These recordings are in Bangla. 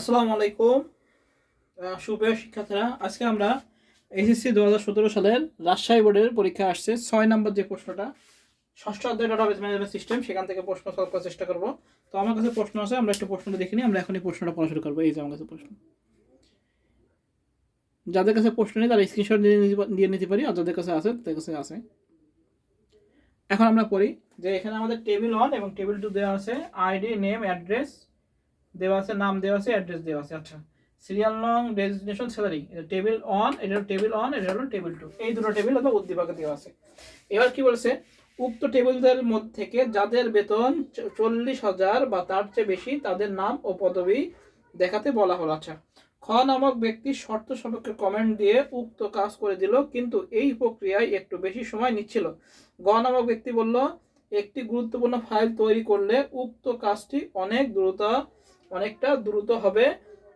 আসসালামু আলাইকুম সুপ্রিয় শিক্ষার্থীরা, আজকে আমরা এসএসসি 2017 সালের রাজশাহী বোর্ডের পরীক্ষা আসছে 6 নম্বর যে প্রশ্নটা ষষ্ঠ অধ্যায় ডাটাবেস ম্যানেজমেন্ট সিস্টেম, সেখান থেকে প্রশ্ন সলভ করার চেষ্টা করব। তো আমার কাছে প্রশ্ন আছে, আমরা একটু প্রশ্নটা দেখে নিই। আমরা এখন এই প্রশ্নটা পড়া শুরু করবো। এই যে আমার কাছে প্রশ্ন, যাদের কাছে প্রশ্ন নেই তারা স্ক্রিনশট দিয়ে নিতে পারি, আর যাদের কাছে আছে তাদের কাছে আছে। এখন আমরা পড়ি যে এখানে আমাদের টেবিল 1 এবং টেবিল 2 দেওয়া আছে, আইডি, নেম, অ্যাড্রেস দেওয়া আছে, নাম দেওয়া আছে, অ্যাড্রেস দেওয়া আছে। আচ্ছা, সিরিয়াল নং, ডেজিগনেশন, স্যালারি, এটা টেবিল 1, এটা হলো টেবিল 1, এটা হলো টেবিল 2। এই দুটো টেবিল অথবা উদ্দীপকে দেওয়া আছে। এবার কি বলছে, উক্ত টেবিলদের মধ্যে থেকে যাদের বেতন 40,000 বা তার চেয়ে বেশি তাদের নাম ও পদবি দেখাতে বলা হলো। আচ্ছা, খ নামক ব্যক্তি শর্ত সাপেক্ষে কমেন্ট দিয়ে উক্ত কাজ করে দিল, কিন্তু এই প্রক্রিয়ায় একটু বেশি সময় নিচ্ছিল। গ নামক ব্যক্তি বলল, একটি গুরুত্বপূর্ণ ফাইল তৈরি করলে উক্ত কাজটি অনেকটা দ্রুত হবে,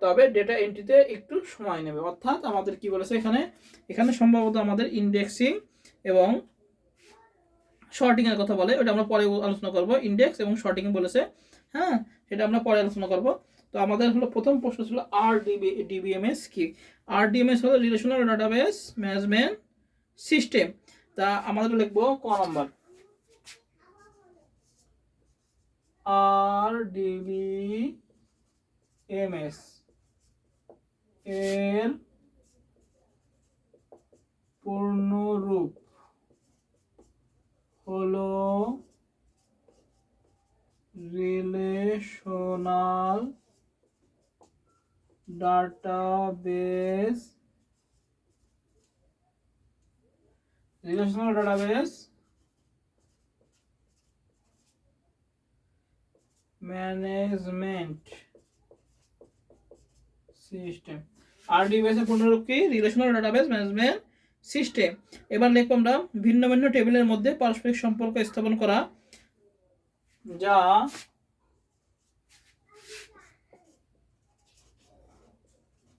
তবে ডেটা এন্ট্রিতে একটু সময় নেবে। অর্থাৎ আমাদের কি বলেছে এখানে সম্ভবত আমাদের ইন্ডেক্সিং এবং শর্টিং এর কথা বলে, ওটা আমরা পরে আলোচনা করব। ইন্ডেক্স এবং শর্টিং বলেছে, হ্যাঁ, সেটা আমরা পরে আলোচনা করব। তো আমাদের হলো প্রথম প্রশ্ন ছিল ডিবিএমএস কি। ডিবিএমএস হলো রিলেশনাল ডাটাবেস ম্যানেজমেন্ট সিস্টেম। তা আমাদের লিখবো ক নাম্বার, ডিবিএমএস এর পূর্ণরূপ হলো relational database management system. DBMS এর পূর্ণরূপ কি? Relational database management system. এবার লিখব আমরা, ভিন্ন ভিন্ন টেবিলের মধ্যে পারস্পরিক সম্পর্ক স্থাপন করা, যা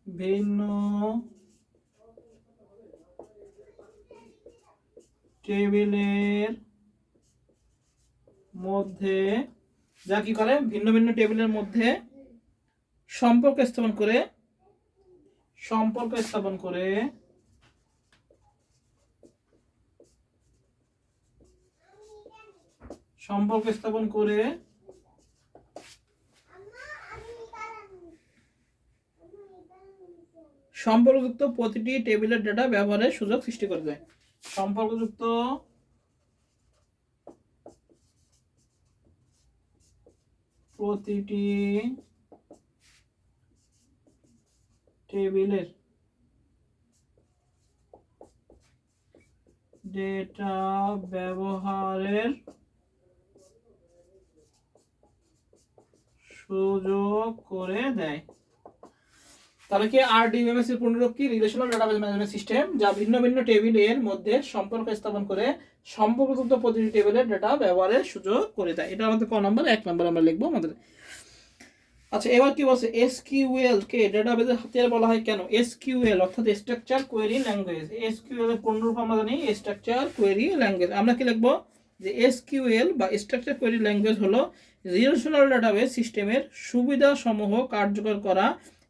ভিন্ন টেবিলের মধ্যে কি করে, ভিন্ন ভিন্ন টেবিলের মধ্যে সম্পর্ক স্থাপন করে সম্পর্কযুক্ত প্রতিটি টেবিলের ডেটা ব্যবহারের সুযোগ সৃষ্টি করে দেয়। সম্পর্কযুক্ত প্রতিটি টেবিলের ডেটা ব্যবহারের সুযোগ করে দেয়। তাহলে কি ডিবিএমএস এর পূর্ণরূপ কি? রিলেশনাল ডাটাবেস ম্যানেজমেন্ট সিস্টেম, যা ভিন্ন ভিন্ন টেবিলের মধ্যে সম্পর্ক স্থাপন করে সম্পর্কযুক্ত প্রতিটি টেবিলের ডেটা ব্যবহারের সুযোগ করে দেয়। এটা আমাদের ক নাম্বার, 1 নাম্বার আমরা লিখবো আমাদের। আচ্ছা, এবার কি বলছে, এসকিউএল কে ডেটাবেসের হাতিয়ার বলা হয় কেন? এসকিউএল অর্থাৎ স্ট্রাকচার কোয়েরি ল্যাঙ্গুয়েজ। এসকিউএল এর পূর্ণরূপ আমরা জানি স্ট্রাকচার কোয়েরি ল্যাঙ্গুয়েজ। আমরা কি লিখবো, যে এসকিউএল বা স্ট্রাকচার কোয়েরি ল্যাঙ্গুয়েজ হলো রিলেশনাল ডাটাবেস সিস্টেমের সুবিধাসমূহ কার্যকর করা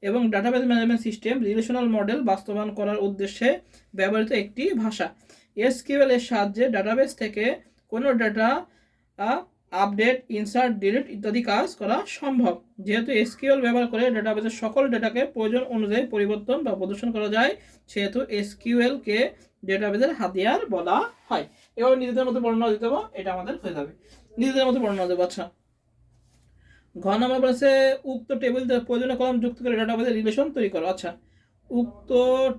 এবং database management system relational model বাস্তবায়ন করার উদ্দেশ্যে ব্যবহৃত একটি ভাষা। এসকিউএল এর সাহায্যে ডাটাবেস থেকে কোনো ডাটা আপডেট, ইনসার্ট, ডিলিট ইত্যাদি কাজ করা সম্ভব। যেহেতু এসকিউএল ব্যবহার করে ডাটাবেসের সকল ডেটাকে প্রয়োজন অনুযায়ী পরিবর্তন বা প্রদর্শন করা যায়, সেহেতু এসকিউএল কে ডেটাবেসের হাতিয়ার বলা হয়। এবার নিজেদের মতো বর্ণনা দিতে হবে, এটা আমাদের হয়ে যাবে। নিজেদের মতো বর্ণনা দেবো। আচ্ছা, ঘ নাম্বার বলেছে, উক্ত টেবিলদের প্রয়োজনীয় কলাম যুক্ত করে ডাটাবেসের রিলেশন তৈরি করো। আচ্ছা, উক্ত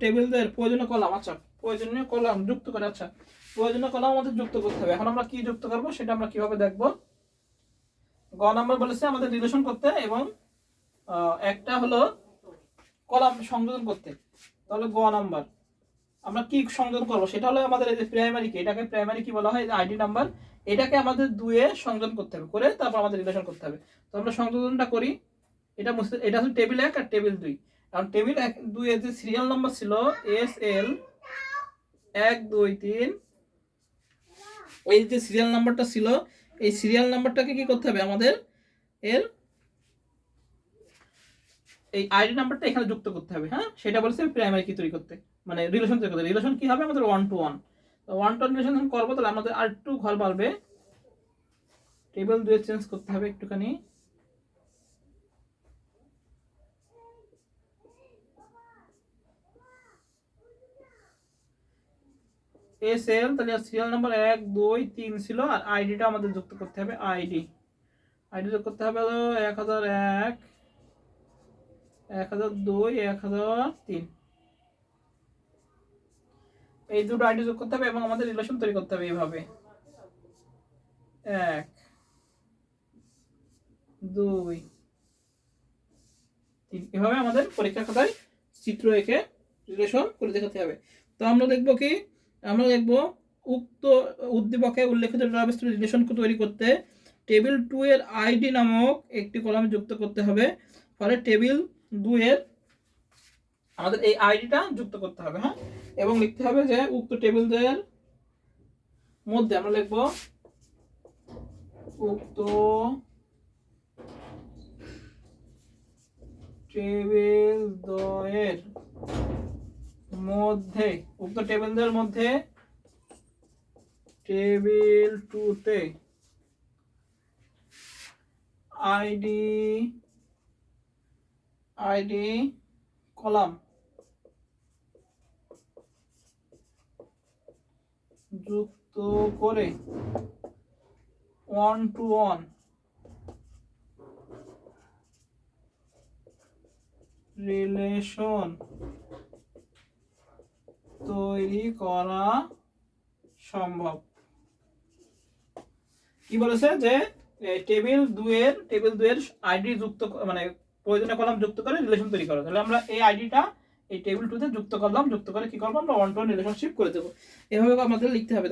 টেবিলদের প্রয়োজনীয় কলাম, আচ্ছা প্রয়োজনীয় কলাম যুক্ত করে। আচ্ছা, প্রয়োজনীয় কলাম আমাদের যুক্ত করতে হবে। এখন আমরা কি যুক্ত করব সেটা আমরা কিভাবে দেখব। গ নাম্বার বলেছে আমাদের রিলেশন করতে এবং একটা হলো কলাম সংযোজন করতে। তাহলে গ নাম্বার আমরা কি সংযোজন করব, সেটা হলো আমাদের এই যে প্রাইমারি কি, এটাকে প্রাইমারি কি বলা হয়, আইডি নাম্বার, এটাকে আমাদের 2 এ সংযোজন করতে হবে, করে তারপর আমাদের রিলেশন করতে হবে। তো আমরা সংযোজনটা করি। এটা হচ্ছে টেবিল 1 আর টেবিল 2। কারণ টেবিল 1 2 এর যে সিরিয়াল নাম্বার ছিল এসএল 1 2 3, এই যে সিরিয়াল নাম্বারটা ছিল, এই সিরিয়াল নাম্বারটাকে কি করতে হবে আমাদের, এর এই আইডি নাম্বারটা এখানে যুক্ত করতে হবে। হ্যাঁ, সেটা বলছে প্রাইমারি কি তৈরি করতে, মানে রিলেশন তৈরি করতে। রিলেশন কি হবে আমাদের 1 to 1। তো 1 to 1 রিলেশন যখন করবো তাহলে আমাদের আর একটু ঘর বাড়বে, টেবিল 2 চেঞ্জ করতে হবে একটুখানি। এসএল তাহলে সিরিয়াল নাম্বার 1 2 3 ছিল, আর আইডিটা আমাদের যুক্ত করতে হবে। আইডি যুক্ত করতে হবে হলো 1001 1002 1003। এই দুটো আইডি যোগ করতে হবে এবং আমাদের রিলেশন তৈরি করতে হবে এইভাবে 1 2 3। এভাবে আমাদের পরীক্ষা খাতায় চিত্র এঁকে রিলেশন করে দেখাতে হবে। তো আমরা দেখব কি, আমরা দেখব উক্ত উদ্দীপকে উল্লেখিত ডেটাবেস রিলেশন তৈরি করতে টেবিল 2 এর আইডি নামক একটি কলাম যুক্ত করতে হবে। ফলে টেবিল 2 এর আমাদের এই আইডিটা যুক্ত করতে হবে। হ্যাঁ, এবং লিখতে হবে যে উক্ত টেবিলদের মধ্যে আমরা লিখব উক্ত টেবিল দ্বয়ের মধ্যে, উক্ত টেবিলদের মধ্যে টেবিল 2 তে আইডি কলাম যুক্ত করে 1 to 1 রিলেশন তৈরি করা সম্ভব। কি বলেছে যে টেবিল 2 এর আইডি যুক্ত, মানে প্রয়োজনীয় কলাম যুক্ত করে রিলেশন তৈরি করা। তাহলে আমরা এই আইডিটা এই টেবিল 2 তে যুক্ত করলাম, যুক্ত করে কি করব আমরা 1 to 1 রিলেশনশিপ করে দেব। এভাবে আমাদের লিখতে হবে।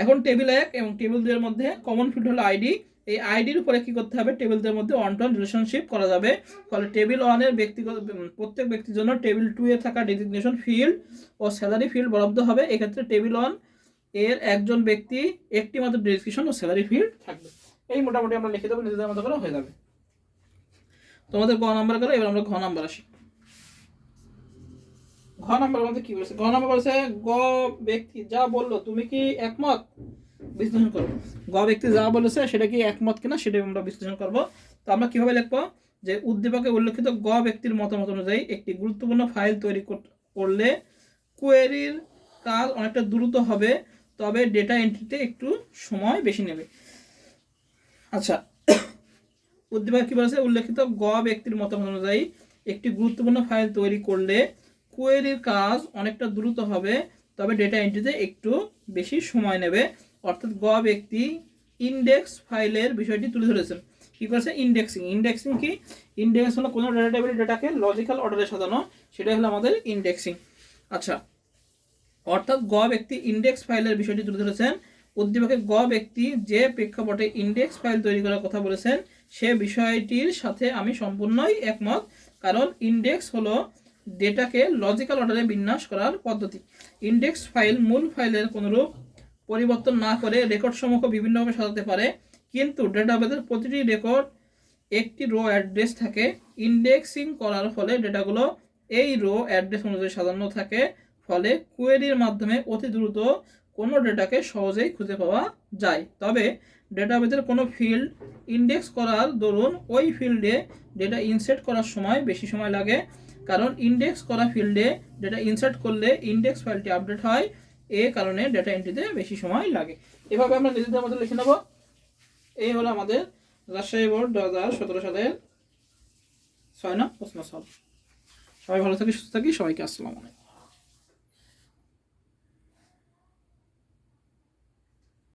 এখন টেবিল 1 এবং টেবিল 2 এর মধ্যে কমন ফিল্ড হলো আইডি। এই আইডির উপরে কি করতে হবে, টেবিল 2 এর মধ্যে 1 to 1 রিলেশনশিপ করা যাবে। ফলে টেবিল 1 এর ব্যক্তিগত প্রত্যেক ব্যক্তির জন্য টেবিল 2 এ থাকা ডেজিগনেশন ফিল্ড ও স্যালারি ফিল্ড বরাদ্দ হবে। এক্ষেত্রে টেবিল 1 এর একজন ব্যক্তি একটি মাত্র ডেজিগনেশন ও স্যালারি ফিল্ড থাকবে। এই মোটামুটি আমরা লিখে দেবো, নিজেদের মতো করে হয়ে যাবে। তোমাদের গ নাম্বার গেল, এবার আমরা ঘ নাম্বার আসি। ঘ নাম্বার মধ্যে কি বলেছে, ঘ নাম্বার বলেছে গ ব্যক্তি যা বললো তুমি কি একমত, বিশ্লেষণ করো। গ ব্যক্তি যা বলেছে সেটা কি একমত কিনা সেটা আমরা বিশ্লেষণ করব। তো আমরা কিভাবে লিখবো, যে উদ্দীপকে উল্লেখিত গ ব্যক্তির মতামত অনুযায়ী একটি গুরুত্বপূর্ণ ফাইল তৈরি করলে কোয়েরির কাজ অনেকটা দ্রুত হবে, তবে ডেটা এন্ট্রিতে একটু সময় বেশি নেবে। আচ্ছা, উদ্দীপকে কি বলেছে, উল্লেখিত গ ব্যক্তির মতামত অনুযায়ী একটি গুরুত্বপূর্ণ ফাইল তৈরি করলে কোয়েরির কাজ অনেকটা দ্রুত হবে, তবে ডেটা এন্ট্রিতে একটু বেশি সময় নেবে। অর্থাৎ গ ব্যক্তি ইন্ডেক্স ফাইলের বিষয়টি তুলে ধরেছেন। কি করেছে, ইন্ডেক্সিং কি, ইন্ডেক্স হলো কোনো ডেটা টেবিলের ডেটাকে লজিক্যাল অর্ডারে সাজানো, সেটাই হলো আমাদের ইন্ডেক্সিং। আচ্ছা, অর্থাৎ গ ব্যক্তি ইন্ডেক্স ফাইলের বিষয়টি তুলে ধরেছেন। উদ্দীপকে গ ব্যক্তি যে প্রেক্ষাপটে ইন্ডেক্স ফাইল তৈরি করার কথা বলেছেন সে বিষয়টির সাথে আমি সম্পূর্ণই একমত, কারণ ইন্ডেক্স হলো ডেটাকে লজিক্যাল অর্ডারে বিন্যাস করার পদ্ধতি। ইন্ডেক্স ফাইল মূল ফাইলের কোনরূপ পরিবর্তন না করে রেকর্ড সমূহ বিভিন্নভাবে সাজাতে পারে, কিন্তু ডেটাবেসের প্রতিটি রেকর্ড একটি রো অ্যাড্রেস থাকে। ইন্ডেক্সিং করার ফলে ডেটাগুলো এই রো অ্যাড্রেস অনুযায়ী সাজানো থাকে, ফলে কোয়েরির মাধ্যমে অতি দ্রুত কোনো ডেটাকে সহজেই খুঁজে পাওয়া যায়। তবে ডেটাবেসের কোনো ফিল্ড ইন্ডেক্স করার দরুন ওই ফিল্ডে ডেটা ইনসার্ট করার সময় বেশি সময় লাগে, কারণ ইন্ডেক্স করা ফিল্ডে ডেটা ইনসার্ট করলে ইন্ডেক্স ফাইলটি আপডেট হয়, এ কারণে ডেটা এন্ট্রিতে বেশি সময় লাগে। এভাবে আমরা নিজেদের মধ্যে লিখে নেব। এই হলো আমাদের রাজশাহী বোর্ড 2017 সালের 6 নং প্রশ্ন সলভ। সবাই ভালো থাকি, সুস্থ থাকি, সবাইকে আসসালামু আলাইকুম।